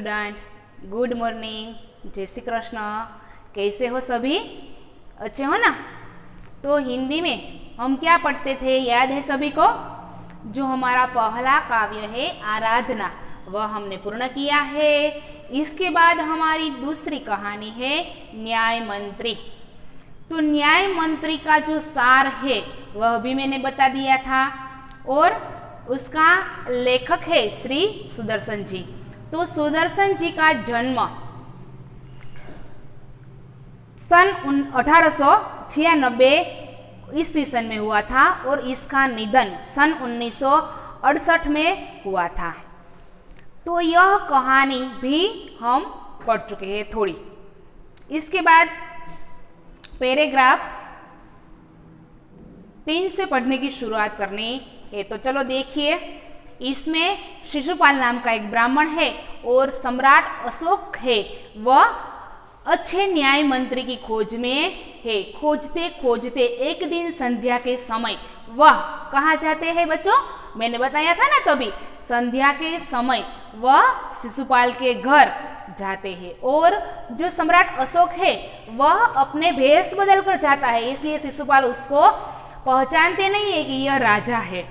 Student, good morning, जय श्री कृष्ण। कैसे हो सभी? अच्छे हो ना? तो हिंदी में हम क्या पढ़ते थे, याद है सभी को? जो हमारा पहला काव्य है आराधना, वह हमने पूर्ण किया है। इसके बाद हमारी दूसरी कहानी है न्याय मंत्री। तो न्याय मंत्री का जो सार है वह भी मैंने बता दिया था, और उसका लेखक है श्री सुदर्शन जी। तो सुदर्शन जी का जन्म सन 1896 ईस्वी सन में हुआ था और इसका निधन सन 1968 में हुआ था। तो यह कहानी भी हम पढ़ चुके हैं थोड़ी। इसके बाद पैराग्राफ 3 से पढ़ने की शुरुआत करनी है। तो चलो देखिए, इसमें शिशुपाल नाम का एक ब्राह्मण है और सम्राट अशोक है, वह अच्छे न्याय मंत्री की खोज में है। खोजते खोजते एक दिन संध्या के समय वह कहाँ जाते हैं बच्चों? मैंने बताया था ना तभी, संध्या के समय वह शिशुपाल के घर जाते हैं। और जो सम्राट अशोक है वह अपने भेष बदल कर जाता है, इसलिए शिशुपाल उसको पहचानते नहीं है कि यह राजा है।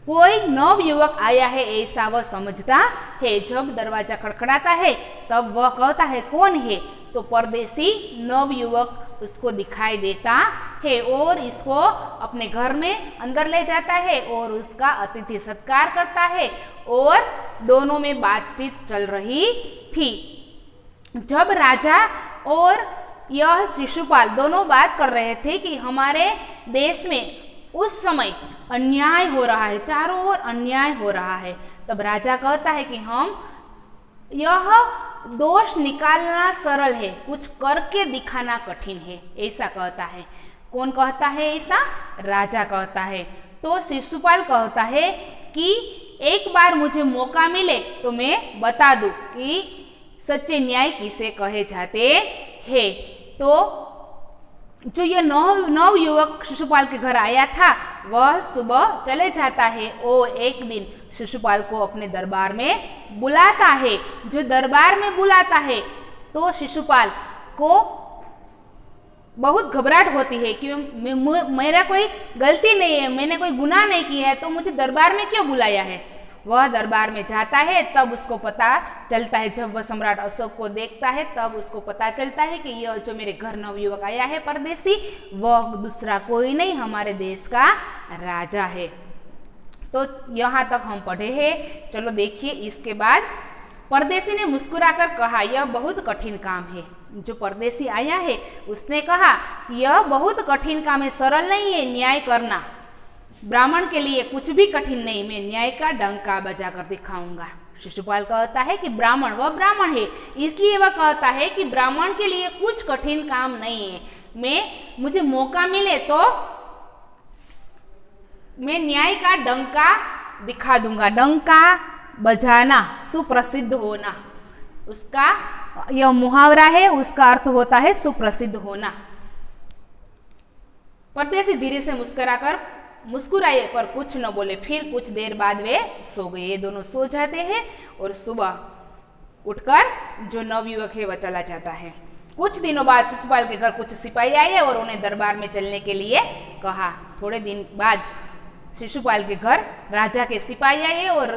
कोई नव युवक आया है ऐसा वह समझता है। जब दरवाजा खड़खड़ाता है तब वह कहता है कौन है? तो परदेसी नव युवक उसको दिखाई देता है और इसको अपने घर में अंदर ले जाता है और उसका अतिथि सत्कार करता है, और दोनों में बातचीत चल रही थी। जब राजा और यह शिशुपाल दोनों बात कर रहे थे कि हमारे देश में उस समय अन्याय हो रहा है, चारों ओर अन्याय हो रहा है, तब राजा कहता है कि हम यह दोष निकालना सरल है, कुछ करके दिखाना कठिन है, ऐसा कहता है। कौन कहता है ऐसा? राजा कहता है। तो शिशुपाल कहता है कि एक बार मुझे मौका मिले तो मैं बता दूं कि सच्चे न्याय किसे कहे जाते हैं। तो जो यह नव युवक शिशुपाल के घर आया था वह सुबह चले जाता है और एक दिन शिशुपाल को अपने दरबार में बुलाता है। जो दरबार में बुलाता है तो शिशुपाल को बहुत घबराहट होती है कि मेरा कोई गलती नहीं है, मैंने कोई गुनाह नहीं किया है, तो मुझे दरबार में क्यों बुलाया है? वह दरबार में जाता है, तब उसको पता चलता है, जब वह सम्राट अशोक को देखता है तब उसको पता चलता है कि यह जो मेरे घर नवयुवक आया है परदेसी, वह दूसरा कोई नहीं हमारे देश का राजा है। तो यहाँ तक हम पढ़े हैं। चलो देखिए, इसके बाद परदेसी ने मुस्कुराकर कहा, यह बहुत कठिन काम है। जो परदेसी आया है उसने कहा यह बहुत कठिन काम है, सरल नहीं है न्याय करना। ब्राह्मण के लिए कुछ भी कठिन नहीं, मैं न्याय का डंका बजाकर दिखाऊंगा। शिशुपाल कहता है कि ब्राह्मण, वह ब्राह्मण है इसलिए वह कहता है कि ब्राह्मण के लिए कुछ कठिन काम नहीं है, मुझे मौका मिले तो मैं न्याय का डंका दिखा दूंगा। डंका बजाना, सुप्रसिद्ध होना, उसका यह मुहावरा है, उसका अर्थ होता है सुप्रसिद्ध होना। परदेसी धीरे से मुस्कुराए पर कुछ न बोले। फिर कुछ देर बाद वे सो गए। ये दोनों सो जाते हैं और सुबह उठकर जो नवयुवक है वह चला जाता है। कुछ दिनों बाद शिशुपाल के घर कुछ सिपाही आए और उन्हें दरबार में चलने के लिए कहा। थोड़े दिन बाद शिशुपाल के घर राजा के सिपाही आए और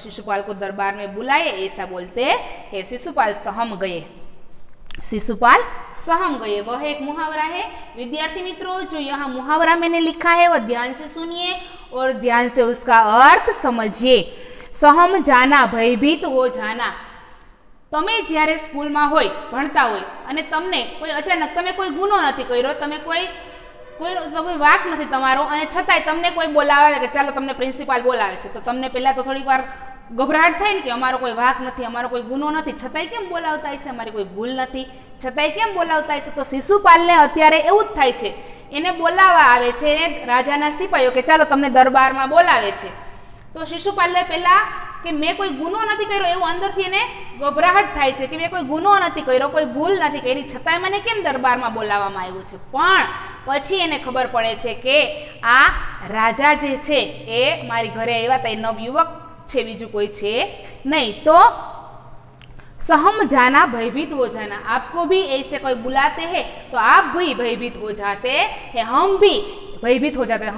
शिशुपाल को दरबार में बुलाए, ऐसा बोलते हैं। शिशुपाल सहम गए, शिशुपाल सहम गए, वह एक मुहावरा है। विद्यार्थी मित्रों, जो यहाँ मुहावरा मैंने लिखा है वह ध्यान से सुनिए और ध्यान से उसका अर्थ समझिए। सहम जाना, भयभीत हो जाना। તમે જ્યારે સ્કૂલમાં હોય, ભણતા હોય અને તમને કોઈ અચાનક તમે કોઈ ગુનો નથી કર્યો, તમે કોઈ વાક નથી તમારો, અને છતાંય તમને કોઈ બોલાવે કે ચાલો તમને પ્રિન્સિપાલ બોલાવે છે, તો તમને પહેલા તો થોડીક વાર ગભરાટ થાય ને કે અમારો કોઈ વાક નથી, અમારો કોઈ ગુનો નથી, છતાંય કેમ બોલાવતા હશે, અમારી કોઈ ભૂલ નથી, છતાંય કેમ બોલાવતા હશે? તો શિશુપાલને અત્યારે એવું જ થાય છે, એને બોલાવવા આવે છે રાજાના સિપાહીઓ કે ચાલો તમને દરબારમાં બોલાવે છે। તો શિશુપાલને પહેલા કે મેં કોઈ ગુનો નથી કર્યો એવું અંદરથી એને ગભરાહટ થાય છે કે મેં કોઈ ગુનો નથી કર્યો, કોઈ ભૂલ નથી કરી, છતાંય મને કેમ દરબારમાં બોલાવવામાં આવ્યું છે? પણ પછી એને ખબર પડે છે કે આ રાજા જે છે એ મારી ઘરે આવ્યા હતા, એ નવયુવક છે, બીજું કોઈ છે નહીં। તો सहम जाना, भयभीत हो जाना। आपको भी ऐसे कोई बुलाते हैं तो आप भी भयभीत हो जाते हैं, हम भी भयभीत हो जाते हैं,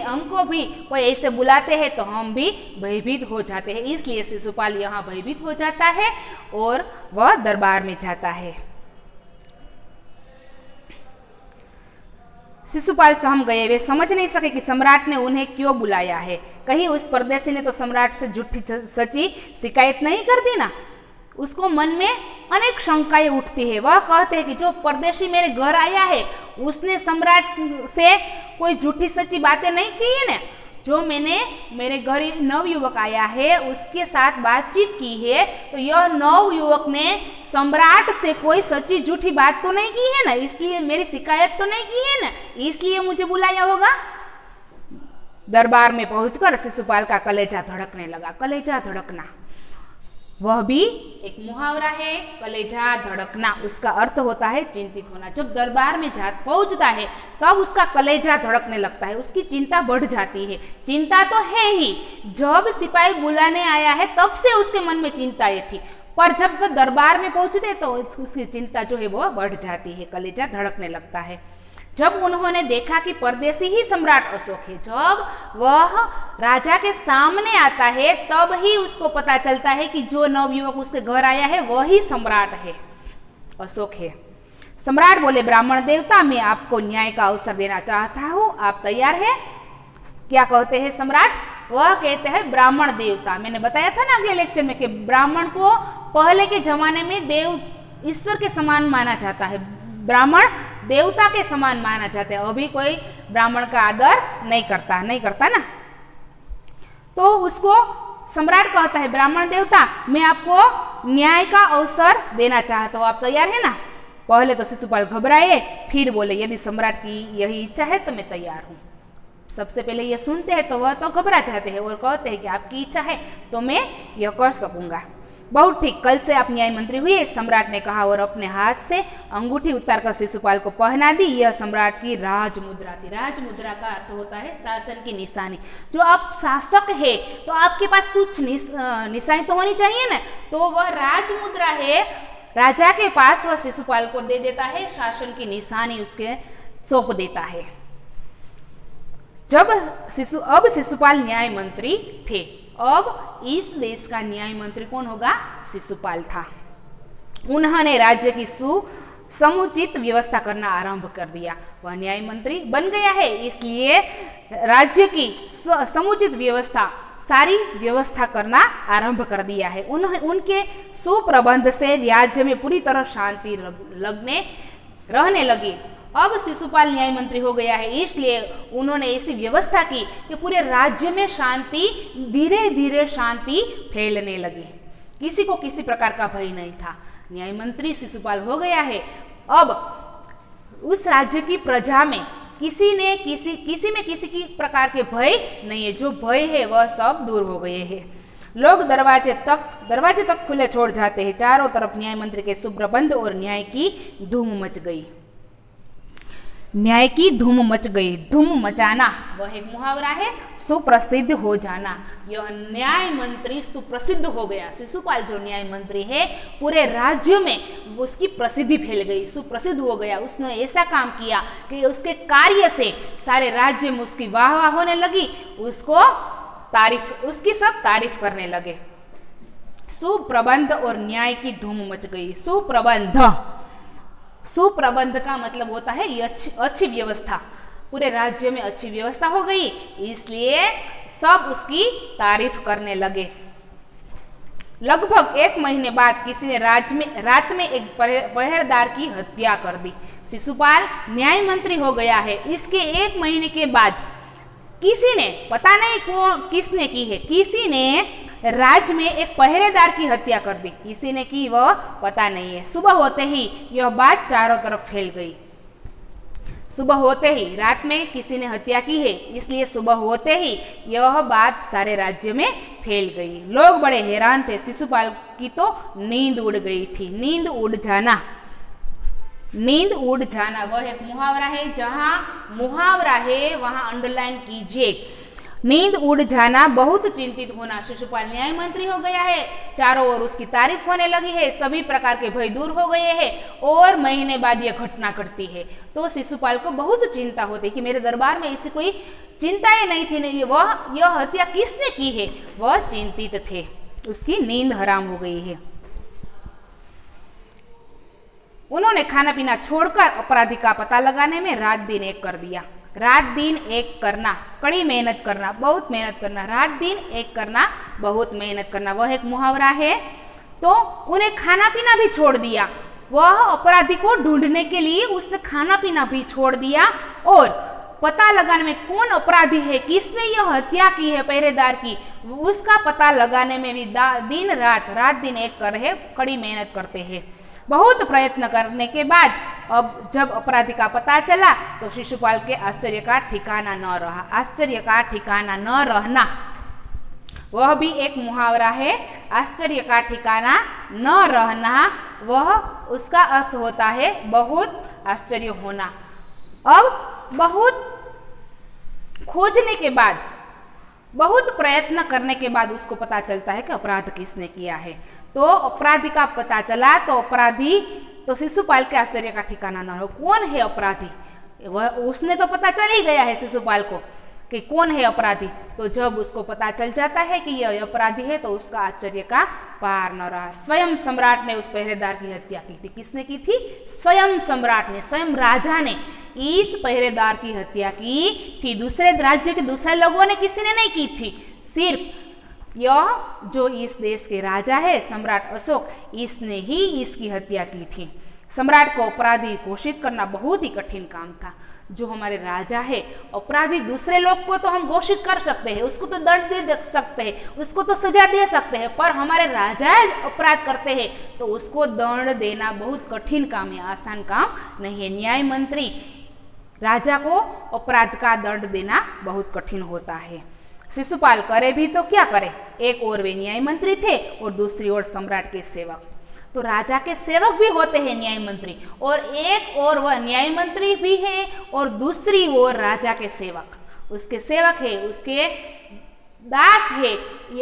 हमको भी कोई ऐसे बुलाते हैं तो हम भी भयभीत हो जाते हैं। इसलिए शिशुपाल यहाँ भयभीत हो जाता है और वह दरबार में जाता है। शिशुपाल सहम गए, वे समझ नहीं सके कि सम्राट ने उन्हें क्यों बुलाया है। कहीं उस परदेसी ने तो सम्राट से झूठी सच्ची शिकायत नहीं कर दी ना। उसको मन में अनेक शंकाएं उठती है। वह कहते हैं कि जो परदेशी मेरे घर आया है उसने सम्राट से कोई झूठी सच्ची बातें नहीं की है ना। जो मैंने मेरे घर नव युवक आया है उसके साथ बातचीत की है तो यह नव युवक ने सम्राट से कोई सच्ची झूठी बात तो नहीं की है ना, इसलिए मेरी शिकायत तो नहीं की है ना, इसलिए मुझे बुलाया होगा। दरबार में पहुंचकर शिशुपाल का कलेजा धड़कने लगा। कलेजा धड़कना वह भी एक मुहावरा है। कलेजा धड़कना उसका अर्थ होता है चिंतित होना। जब दरबार में पहुंचता है तब उसका कलेजा धड़कने लगता है, उसकी चिंता बढ़ जाती है। चिंता तो है ही, जब सिपाही बुलाने आया है तब से उसके मन में चिंताएं थी, पर जब वह दरबार में पहुंचते तो उसकी चिंता जो है वो बढ़ जाती है, कलेजा धड़कने लगता है। जब उन्होंने देखा कि परदेसी ही सम्राट अशोक है, जब वह राजा के सामने आता है तब ही उसको पता चलता है कि जो नवयुवक उसके घर आया है वही सम्राट है, अशोक है। सम्राट बोले, ब्राह्मण देवता, मैं आपको न्याय का अवसर देना चाहता हूँ, आप तैयार है? क्या कहते हैं सम्राट? वह कहते हैं ब्राह्मण देवता। मैंने बताया था ना अगले लेक्चर में कि ब्राह्मण को पहले के जमाने में देव ईश्वर के समान माना जाता है, ब्राह्मण देवता के समान माना जाता है। अभी कोई ब्राह्मण का आदर नहीं करता ना। तो उसको सम्राट कहता है, ब्राह्मण देवता, मैं आपको न्याय का अवसर देना चाहता हूँ, आप तैयार है ना? पहले तो शिशुपाल घबराए, फिर बोले, यदि सम्राट की यही इच्छा है तो मैं तैयार हूँ। सबसे पहले ये सुनते हैं तो वह तो घबरा जाते हैं और कहते हैं कि आपकी इच्छा है तो मैं यह कर सकूंगा। बहुत ठीक, कल से आप न्याय मंत्री हुए, सम्राट ने कहा और अपने हाथ से अंगूठी उतारकर शिशुपाल को पहना दी। यह सम्राट की राजमुद्रा थी। राजमुद्रा का अर्थ होता है शासन की निशानी। जो आप शासक है तो आपके पास कुछ निशानी तो होनी चाहिए ना, तो वह राजमुद्रा है, राजा के पास वह शिशुपाल को दे देता है, शासन की निशानी उसके सौंप देता है। अब शिशुपाल न्याय मंत्री थे। अब इस देश का न्याय मंत्री कौन होगा? शिशुपाल था। उन्होंने राज्य की समुचित व्यवस्था करना आरंभ कर दिया। वह न्याय मंत्री बन गया है, इसलिए राज्य की समुचित व्यवस्था, सारी व्यवस्था करना आरंभ कर दिया है। उनके सुप्रबंध से राज्य में पूरी तरह शांति रहने लगी। अब शिशुपाल न्याय मंत्री हो गया है, इसलिए उन्होंने ऐसी व्यवस्था की कि पूरे राज्य में शांति, धीरे धीरे शांति फैलने लगी। किसी को किसी प्रकार का भय नहीं था। न्याय मंत्री शिशुपाल हो गया है। अब उस राज्य की प्रजा में किसी में किसी की प्रकार के भय नहीं है। जो भय है वह सब दूर हो गए हैं। लोग दरवाजे तक खुले छोड़ जाते हैं। चारों तरफ न्याय मंत्री के सुप्रबंध और न्याय की धूम मच गई। न्याय की धूम मच गई। धूम मचाना वह एक मुहावरा है, सुप्रसिद्ध हो जाना। यह न्याय मंत्री सुप्रसिद्ध हो गया। शिशुपाल जो न्याय मंत्री है पूरे राज्य में उसकी प्रसिद्धि फैल गई, सुप्रसिद्ध हो गया। उसने ऐसा काम किया कि उसके कार्य से सारे राज्य में उसकी वाह होने लगी, उसकी सब तारीफ करने लगे। सुप्रबंध और न्याय की धूम मच गई। सुप्रबंध का मतलब होता है ये अच्छी व्यवस्था। पूरे राज्य में अच्छी व्यवस्था हो गई, इसलिए सब उसकी तारीफ करने लगे। लगभग 1 महीने बाद किसी ने रात में एक पहरेदार की हत्या कर दी। शिशुपाल न्याय मंत्री हो गया है। इसके 1 महीने के बाद किसी ने, पता नहीं किसने की है, किसी ने राज्य में एक पहरेदार की हत्या कर दी। किसी ने की वह पता नहीं है। सुबह होते ही यह बात चारों तरफ फैल गई। सुबह होते ही, रात में किसी ने हत्या की है, इसलिए सुबह होते ही यह बात सारे राज्य में फैल गई। लोग बड़े हैरान थे। शिशुपाल की तो नींद उड़ गई थी। नींद उड़ जाना वह एक मुहावरा है। जहां मुहावरा है वहां अंडरलाइन कीजिए। नींद उड़ जाना, बहुत चिंतित होना। शिशुपाल न्याय मंत्री हो गया है, चारों ओर उसकी तारीफ होने लगी है, सभी प्रकार के भय दूर हो गए हैं और महीने बाद यह घटना घटती है। तो शिशुपाल को बहुत चिंता होती है कि मेरे दरबार में ऐसी कोई चिंता ही नहीं थी, नहीं वह यह हत्या किसने की है, वह चिंतित थे, उसकी नींद हराम हो गई है। उन्होंने खाना पीना छोड़कर अपराधी का पता लगाने में रात दिन एक कर दिया। रात दिन एक करना, कड़ी मेहनत करना, बहुत मेहनत करना, रात दिन एक करना, बहुत मेहनत करना, वह एक मुहावरा है। तो उन्हें खाना पीना भी छोड़ दिया, वह अपराधी को ढूंढने के लिए उसने खाना पीना भी छोड़ दिया और पता लगाने में कौन अपराधी है, किसने यह हत्या की है पहरेदार की, उसका पता लगाने में भी दिन रात दिन एक कर रहे, कड़ी मेहनत करते हैं। बहुत प्रयत्न करने के बाद अब जब अपराधी का पता चला तो शिशुपाल के आश्चर्य का ठिकाना न रहा। आश्चर्य का ठिकाना न रहना, वह भी एक मुहावरा है। आश्चर्य का ठिकाना न रहना, वह उसका अर्थ होता है बहुत आश्चर्य होना। अब बहुत खोजने के बाद, बहुत प्रयत्न करने के बाद उसको पता चलता है कि अपराध किसने किया है। तो अपराधी का पता चला तो अपराधी, तो शिशुपाल के आश्चर्य का ठिकाना न हो, कौन है अपराधी, वह उसने तो पता चल ही गया है शिशुपाल को कि कौन है अपराधी। तो जब उसको पता चल जाता है कि यह अपराधी है तो उसका आश्चर्य का पार न रहा। स्वयं सम्राट ने उस पहरेदार की हत्या की थी। किसने की थी? स्वयं सम्राट ने, स्वयं राजा ने इस पहरेदार की हत्या की थी। दूसरे राज्य के दूसरे लोगों ने, किसी ने नहीं की थी, सिर्फ यह जो इस देश के राजा है सम्राट अशोक, इसने ही इसकी हत्या की थी। सम्राट को अपराधी घोषित करना बहुत ही कठिन काम था। जो हमारे राजा है, अपराधी दूसरे लोग को तो हम घोषित कर सकते हैं, उसको तो दंड दे सकते हैं, उसको तो सजा दे सकते हैं, पर हमारे राजा अपराध करते हैं तो उसको दंड देना बहुत कठिन काम है, आसान काम नहीं है। न्याय मंत्री राजा को अपराध का दंड देना बहुत कठिन होता है। शिशुपाल करे भी तो क्या करे, एक ओर वे न्याय मंत्री थे और दूसरी ओर सम्राट के सेवक। तो राजा के सेवक भी होते हैं न्याय मंत्री, और एक ओर वह न्याय मंत्री भी है और दूसरी ओर राजा के सेवक, उसके सेवक है, उसके दास है।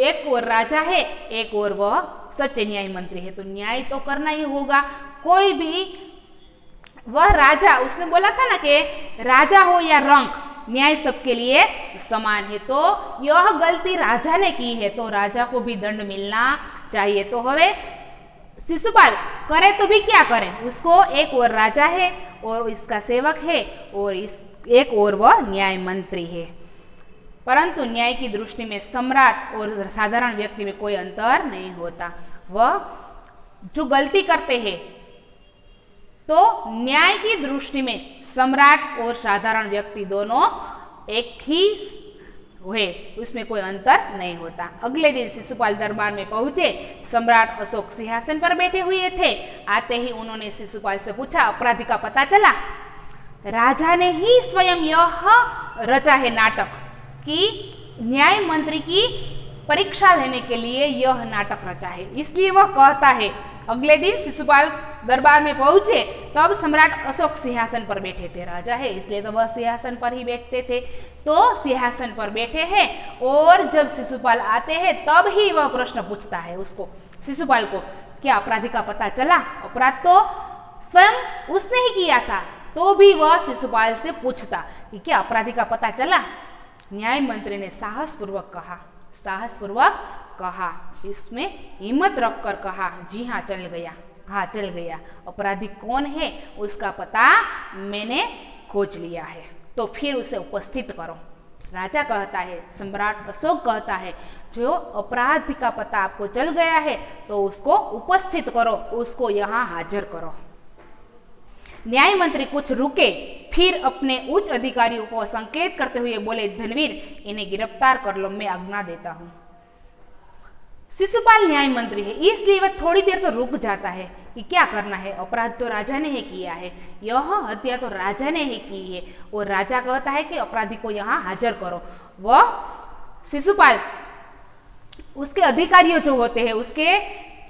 एक ओर राजा है, एक ओर वह सच्चे न्याय मंत्री है। तो न्याय तो करना ही होगा। कोई भी, वह राजा, उसने बोला था ना कि राजा हो या रंक, न्याय सबके लिए समान है। तो यह गलती राजा ने की है तो राजा को भी दंड मिलना चाहिए। तो हवे शिशुपाल करे तो भी क्या करे, उसको एक और राजा है और इसका सेवक है और इस एक और वह न्याय मंत्री है। परंतु न्याय की दृष्टि में सम्राट और साधारण व्यक्ति में कोई अंतर नहीं होता। वह जो गलती करते हैं तो न्याय की दृष्टि में सम्राट और साधारण व्यक्ति दोनों एक ही हुए, उसमें कोई अंतर नहीं होता। अगले दिन शिशुपाल दरबार में पहुंचे। सम्राट अशोक सिंहासन पर बैठे हुए थे। आते ही उन्होंने शिशुपाल से पूछा, अपराधी का पता चला? राजा ने ही स्वयं यह रचा है नाटक कि न्याय मंत्री की परीक्षा लेने के लिए यह नाटक रचा है, इसलिए वह कहता है। अगले दिन शिशुपाल दरबार में पहुंचे तब सम्राट अशोक सिंहासन पर बैठे थे। राजा है इसलिए तो वह सिंहासन पर ही बैठते थे। तो सिंहासन पर बैठे हैं और जब शिशुपाल आते हैं तब ही वह प्रश्न पूछता है उसको, शिशुपाल को, क्या अपराधी का पता चला? अपराध तो स्वयं उसने ही किया था, तो भी वह शिशुपाल से पूछता कि क्या अपराधी का पता चला? न्याय मंत्री ने साहसपूर्वक कहा, इसमें हिम्मत रखकर कहा, जी हाँ चल गया, हाँ चल गया। अपराधी कौन है उसका पता मैंने खोज लिया है, तो फिर उसे उपस्थित करो। राजा कहता है, सम्राट अशोक कहता है, जो अपराध का पता आपको चल गया है तो उसको उपस्थित करो, उसको यहाँ हाजिर करो। न्याय मंत्री कुछ रुके, फिर अपने उच्च अधिकारियों को संकेत करते हुए बोले, धनवीर इन्हें गिरफ्तार कर लो, मैं आज्ञा देता हूँ। शिशुपाल न्याय मंत्री है इसलिए वह थोड़ी देर तो रुक जाता है कि क्या करना है, अपराध तो राजा ने ही किया है, यह हत्या तो राजा ने ही की है। और राजा कहता है कि अपराधी को यहाँ हाजिर करो। वह शिशुपाल उसके अधिकारियों जो होते हैं उसके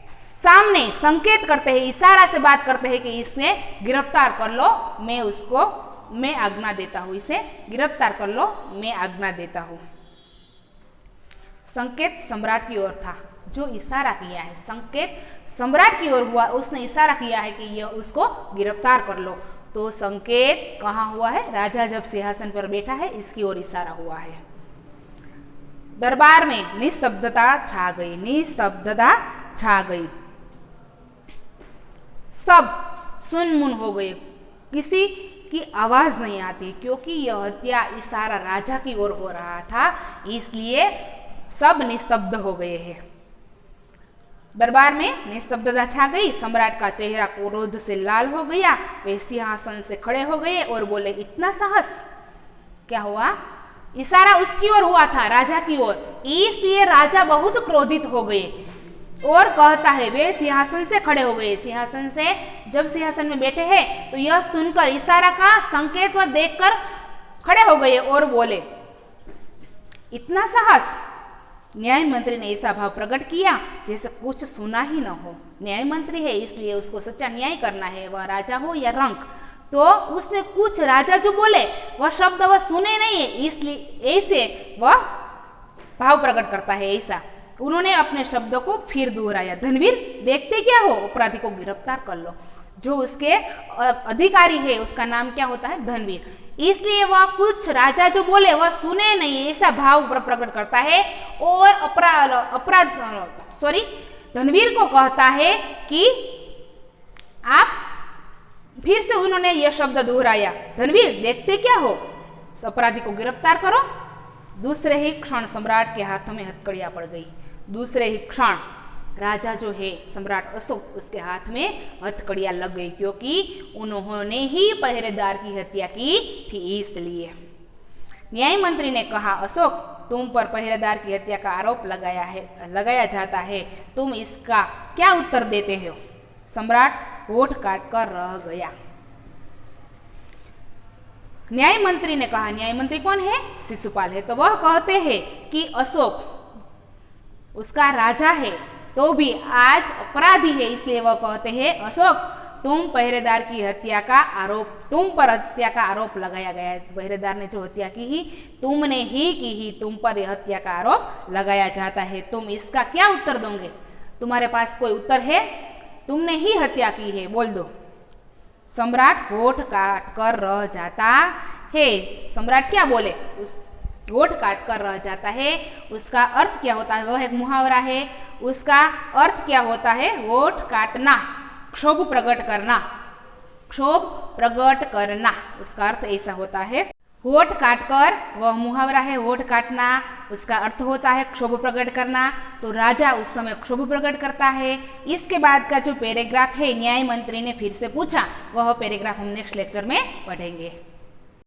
सामने संकेत करते हैं, इशारा से बात करते हैं कि इसे गिरफ्तार कर लो, मैं आज्ञा देता हूँ, इसे गिरफ्तार कर लो, मैं आज्ञा देता हूँ। संकेत सम्राट की ओर था, जो इशारा किया है संकेत सम्राट की ओर हुआ, उसने इशारा किया है कि यह उसको गिरफ्तार कर लो। तो संकेत कहाँ हुआ है? राजा जब सिंहासन पर बैठा है इसकी ओर इशारा हुआ है। दरबार में निस्तब्धता छा गई, निस्तब्धता छा गई, सब सुनमुन हो गए, किसी की आवाज नहीं आती, क्योंकि यह हत्या इशारा राजा की ओर हो रहा था, इसलिए सब निस्तब्ध हो गए हैं। दरबार में निस्तब्धता छा गई, सम्राट का चेहरा क्रोध से लाल हो गया, वे सिंहासन से खड़े हो गए और बोले, इतना साहस? क्या हुआ? इशारा उसकी ओर हुआ था, राजा की ओर, इसलिए राजा बहुत क्रोधित हो गए और कहता है, वे सिंहासन से खड़े हो गए। सिंहासन से जब सिंहासन में बैठे हैं तो यह सुनकर इशारा का संकेत व देखकर खड़े हो गए और बोले, इतना साहस? न्याय मंत्री ने ऐसा भाव प्रकट किया जैसे कुछ सुना ही न हो। न्याय मंत्री है इसलिए उसको सच्चा न्याय करना है, वह राजा हो या रंक। तो उसने कुछ राजा जो बोले वह शब्द वह सुने नहीं है, इसलिए ऐसे वह भाव प्रकट करता है। ऐसा उन्होंने अपने शब्दों को फिर दोहराया, धनवीर देखते क्या हो, अपराधी को गिरफ्तार कर लो। जो उसके अधिकारी है उसका नाम क्या होता है? धनवीर। इसलिए वह कुछ राजा जो बोले वह सुने नहीं, ऐसा भाव प्रकट करता है और धनवीर को कहता है कि आप फिर से उन्होंने यह शब्द दोहराया, धनवीर देखते क्या हो, अपराधी को गिरफ्तार करो। दूसरे ही क्षण सम्राट के हाथों में हथकड़ियां पड़ गई। दूसरे ही क्षण राजा जो है सम्राट अशोक, उसके हाथ में हथकड़ियां लग गई, क्योंकि उन्होंने ही पहरेदार की हत्या की थी। इसलिए न्याय मंत्री ने कहा, अशोक तुम पर पहरेदार की हत्या का आरोप लगाया जाता है, तुम इसका क्या उत्तर देते हो? सम्राट होठ काट कर रह गया। न्याय मंत्री ने कहा, न्याय मंत्री कौन है? शिशुपाल है। तो वह कहते हैं कि अशोक उसका राजा है तो भी आज अपराधी है, इसलिए वह कहते हैं, अशोक तुम पर हत्या का आरोप लगाया गया है। पहरेदार ने जो हत्या की ही तुमने ही की ही, तुम पर हत्या का आरोप लगाया जाता है। तुम इसका क्या उत्तर दोगे? तुम्हारे पास कोई उत्तर है? तुमने ही हत्या की है, बोल दो। सम्राट होठ काट कर रह जाता है। सम्राट क्या बोले? होठ काट कर रह जाता है। उसका अर्थ क्या होता है? वह एक मुहावरा है। उसका अर्थ क्या होता है? होठ काटना, क्षोभ प्रकट करना, क्षोभ प्रकट करना, उसका अर्थ ऐसा होता है। होठ काटकर, वह मुहावरा है, होठ काटना, उसका अर्थ होता है क्षोभ प्रकट करना। तो राजा उस समय क्षोभ प्रकट करता है। इसके बाद का जो पैराग्राफ है, न्याय मंत्री ने फिर से पूछा, वह पैराग्राफ हम नेक्स्ट लेक्चर में पढ़ेंगे।